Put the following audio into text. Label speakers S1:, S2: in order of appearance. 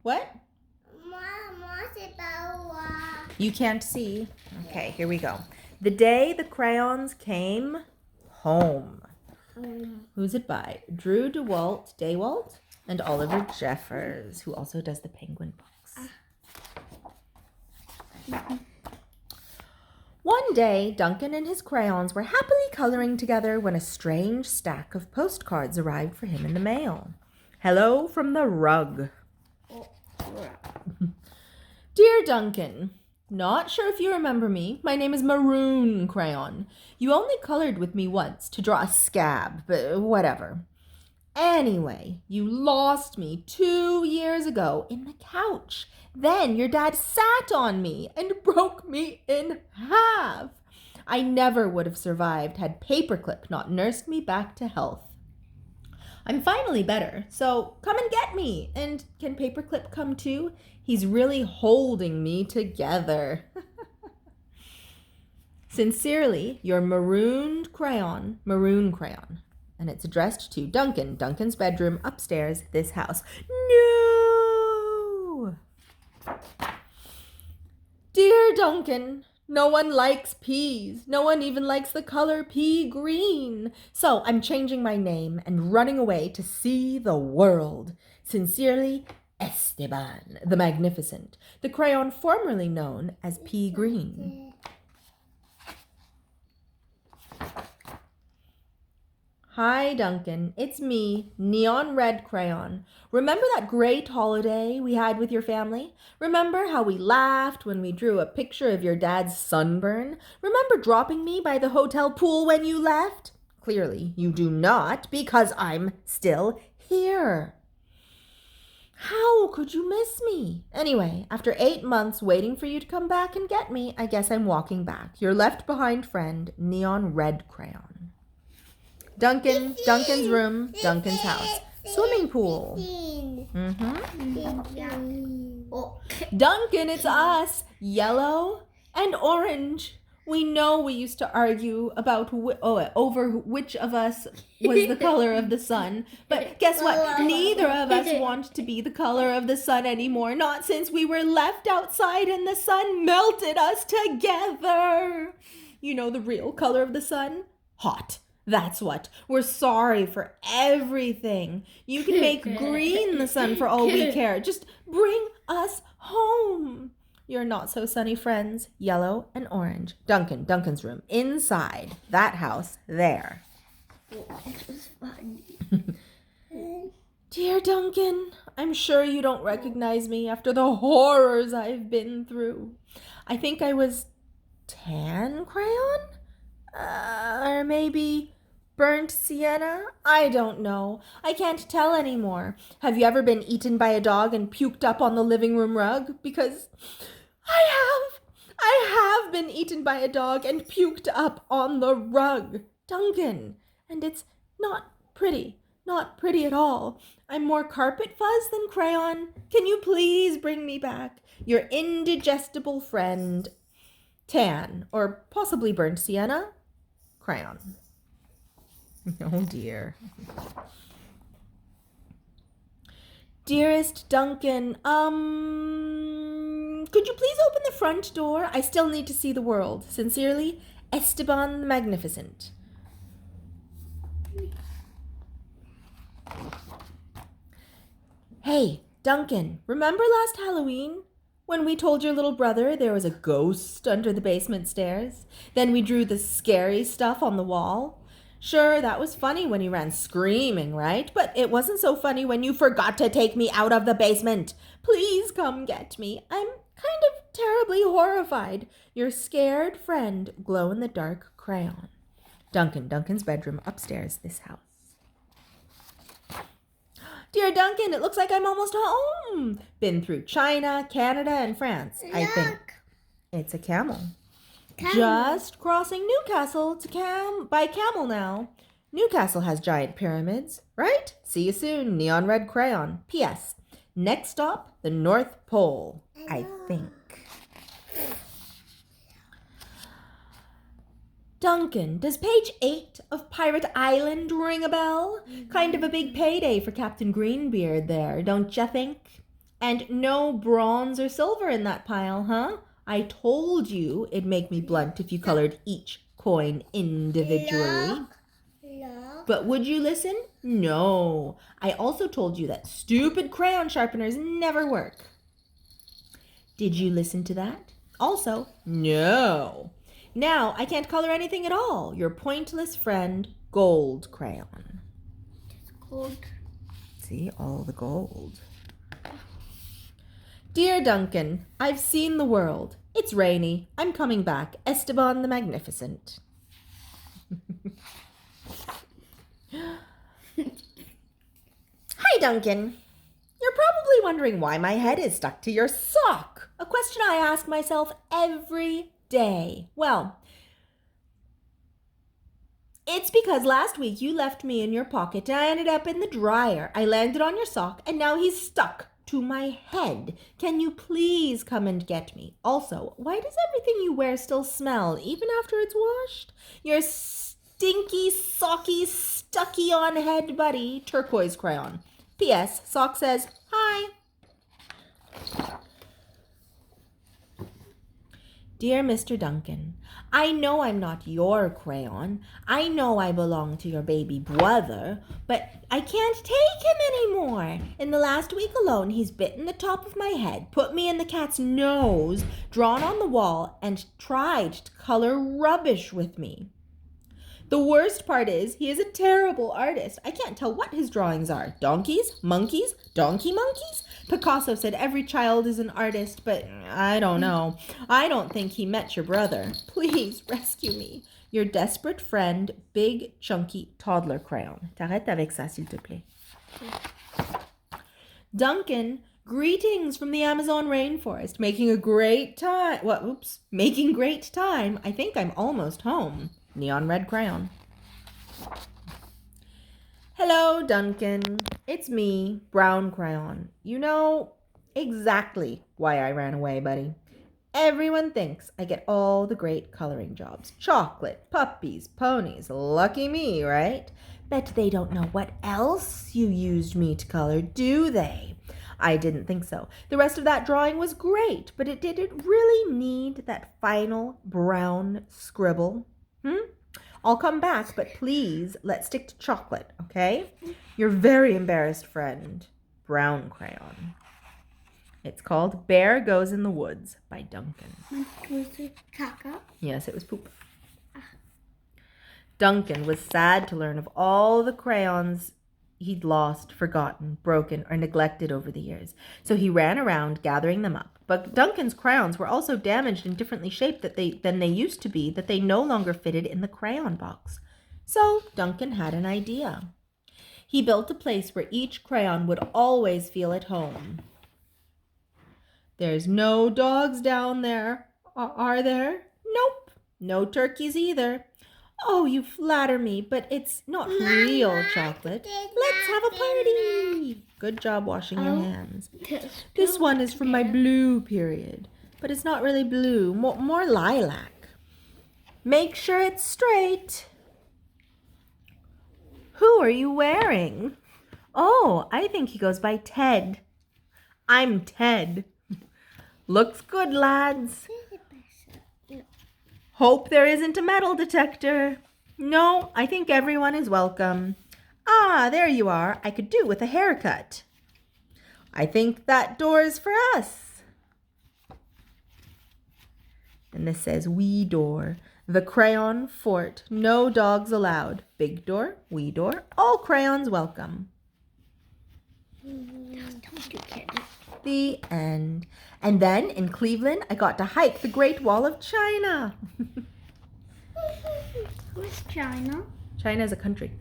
S1: What? You can't see? Okay, here we go. The day the crayons came home. Who's it by? Drew daywalt, and Oliver Jeffers, who also does the Penguin books. One day, Duncan and his crayons were happily coloring together when a strange stack of postcards arrived for him in the mail. Hello from the rug. Dear Duncan, not sure if you remember me. My name is Maroon Crayon. You only colored with me once to draw a scab, but whatever. Anyway, you lost me 2 years ago in the couch. Then your dad sat on me and broke me in half. I never would have survived had Paperclip not nursed me back to health. I'm finally better, so come and get me. And can Paperclip come too? He's really holding me together. Sincerely, your Maroon Crayon. And it's addressed to Duncan, Duncan's bedroom upstairs, this house. No! Dear Duncan, no one likes peas. No one even likes the color pea green. So I'm changing my name and running away to see the world. Sincerely, Esteban the Magnificent, the crayon formerly known as pea green. Hi, Duncan. It's me, Neon Red Crayon. Remember that great holiday we had with your family? Remember how we laughed when we drew a picture of your dad's sunburn? Remember dropping me by the hotel pool when you left? Clearly, you do not, because I'm still here. How could you miss me? Anyway, after 8 months waiting for you to come back and get me, I guess I'm walking back. Your left-behind friend, Neon Red Crayon. Duncan's room, Duncan's house. Swimming pool. Duncan, it's us. Yellow and orange. We know we used to argue about over which of us was the color of the sun. But guess what? Neither of us want to be the color of the sun anymore. Not since we were left outside and the sun melted us together. You know the real color of the sun? Hot. That's what. We're sorry for everything. You can make green the sun for all we care. Just bring us home. Your not so sunny friends, yellow and orange. Duncan's room, inside that house there.
S2: It was fun.
S1: Dear Duncan, I'm sure you don't recognize me after the horrors I've been through. I think I was tan crayon? Or maybe burnt sienna? I don't know. I can't tell anymore. Have you ever been eaten by a dog and puked up on the living room rug? Because I have been eaten by a dog and puked up on the rug, Duncan. And it's not pretty at all. I'm more carpet fuzz than crayon. Can you please bring me back? Your indigestible friend, tan, or possibly burnt sienna, crayon. Oh dear. Dearest Duncan, could you please open the front door? I still need to see the world. Sincerely, Esteban the Magnificent. Hey, Duncan, remember last Halloween when we told your little brother there was a ghost under the basement stairs? Then we drew the scary stuff on the wall. Sure, that was funny when you ran screaming, right? But it wasn't so funny when you forgot to take me out of the basement. Please come get me. I'm kind of terribly horrified. Your scared friend, glow-in-the-dark crayon. Duncan's bedroom upstairs, this house. Dear Duncan, it looks like I'm almost home. Been through China, Canada, and France, I think. It's a camel. Just crossing Newcastle by camel now. Newcastle has giant pyramids, right? See you soon, Neon Red Crayon. P.S. Next stop, the North Pole, I think. Duncan, does page 8 of Pirate Island ring a bell? Kind of a big payday for Captain Greenbeard there, don't you think? And no bronze or silver in that pile, huh? I told you it'd make me blunt if you colored each coin individually.
S2: Look.
S1: But would you listen? No. I also told you that stupid crayon sharpeners never work. Did you listen to that? Also, no. Now I can't color anything at all. Your pointless friend, gold crayon.
S2: Gold.
S1: See, all the gold. Dear Duncan, I've seen the world. It's rainy. I'm coming back. Esteban the Magnificent. Hi, Duncan. You're probably wondering why my head is stuck to your sock. A question I ask myself every day. Well, it's because last week you left me in your pocket and I ended up in the dryer. I landed on your sock and now he's stuck to my head. Can you please come and get me? Also, why does everything you wear still smell even after it's washed? Your stinky, socky, stucky on head buddy, turquoise crayon. P.S. Sock says, hi. Dear Mr. Duncan, I know I'm not your crayon. I know I belong to your baby brother, but I can't take him anymore. In the last week alone, he's bitten the top of my head, put me in the cat's nose, drawn on the wall, and tried to color rubbish with me. The worst part is, he is a terrible artist. I can't tell what his drawings are. Donkeys? Monkeys? Donkey monkeys? Picasso said every child is an artist, but I don't know. I don't think he met your brother. Please rescue me. Your desperate friend, big, chunky toddler crayon. T'arrêtes avec ça, s'il te plaît. Duncan, greetings from the Amazon rainforest. Making great time. I think I'm almost home. Neon red crayon. Hello, Duncan. It's me, brown crayon. You know exactly why I ran away, buddy. Everyone thinks I get all the great coloring jobs. Chocolate, puppies, ponies. Lucky me, right? Bet they don't know what else you used me to color, do they? I didn't think so. The rest of that drawing was great, but it didn't really need that final brown scribble. I'll come back, but please, let's stick to chocolate, okay? Your very embarrassed friend, brown crayon. It's called Bear Goes in the Woods by Duncan.
S2: Was it caca?
S1: Yes, it was poop. Duncan was sad to learn of all the crayons he'd lost, forgotten, broken, or neglected over the years. So he ran around gathering them up. But Duncan's crayons were also damaged and differently shaped than they used to be, that they no longer fitted in the crayon box. So Duncan had an idea. He built a place where each crayon would always feel at home. There's no dogs down there, are there? Nope. No turkeys either. Oh, you flatter me, but it's not real chocolate. Let's have a party. Good job washing your hands. This one is from my blue period, but it's not really blue, more lilac. Make sure it's straight. Who are you wearing? Oh, I think he goes by Ted. I'm Ted. Looks good, lads. Hope there isn't a metal detector. No, I think everyone is welcome. Ah, there you are. I could do with a haircut. I think that door is for us. And this says, wee door. The crayon fort. No dogs allowed. Big door, wee door. All crayons welcome. The end. And then in Cleveland, I got to hike the Great Wall of China.
S2: Where's China?
S1: China is a country.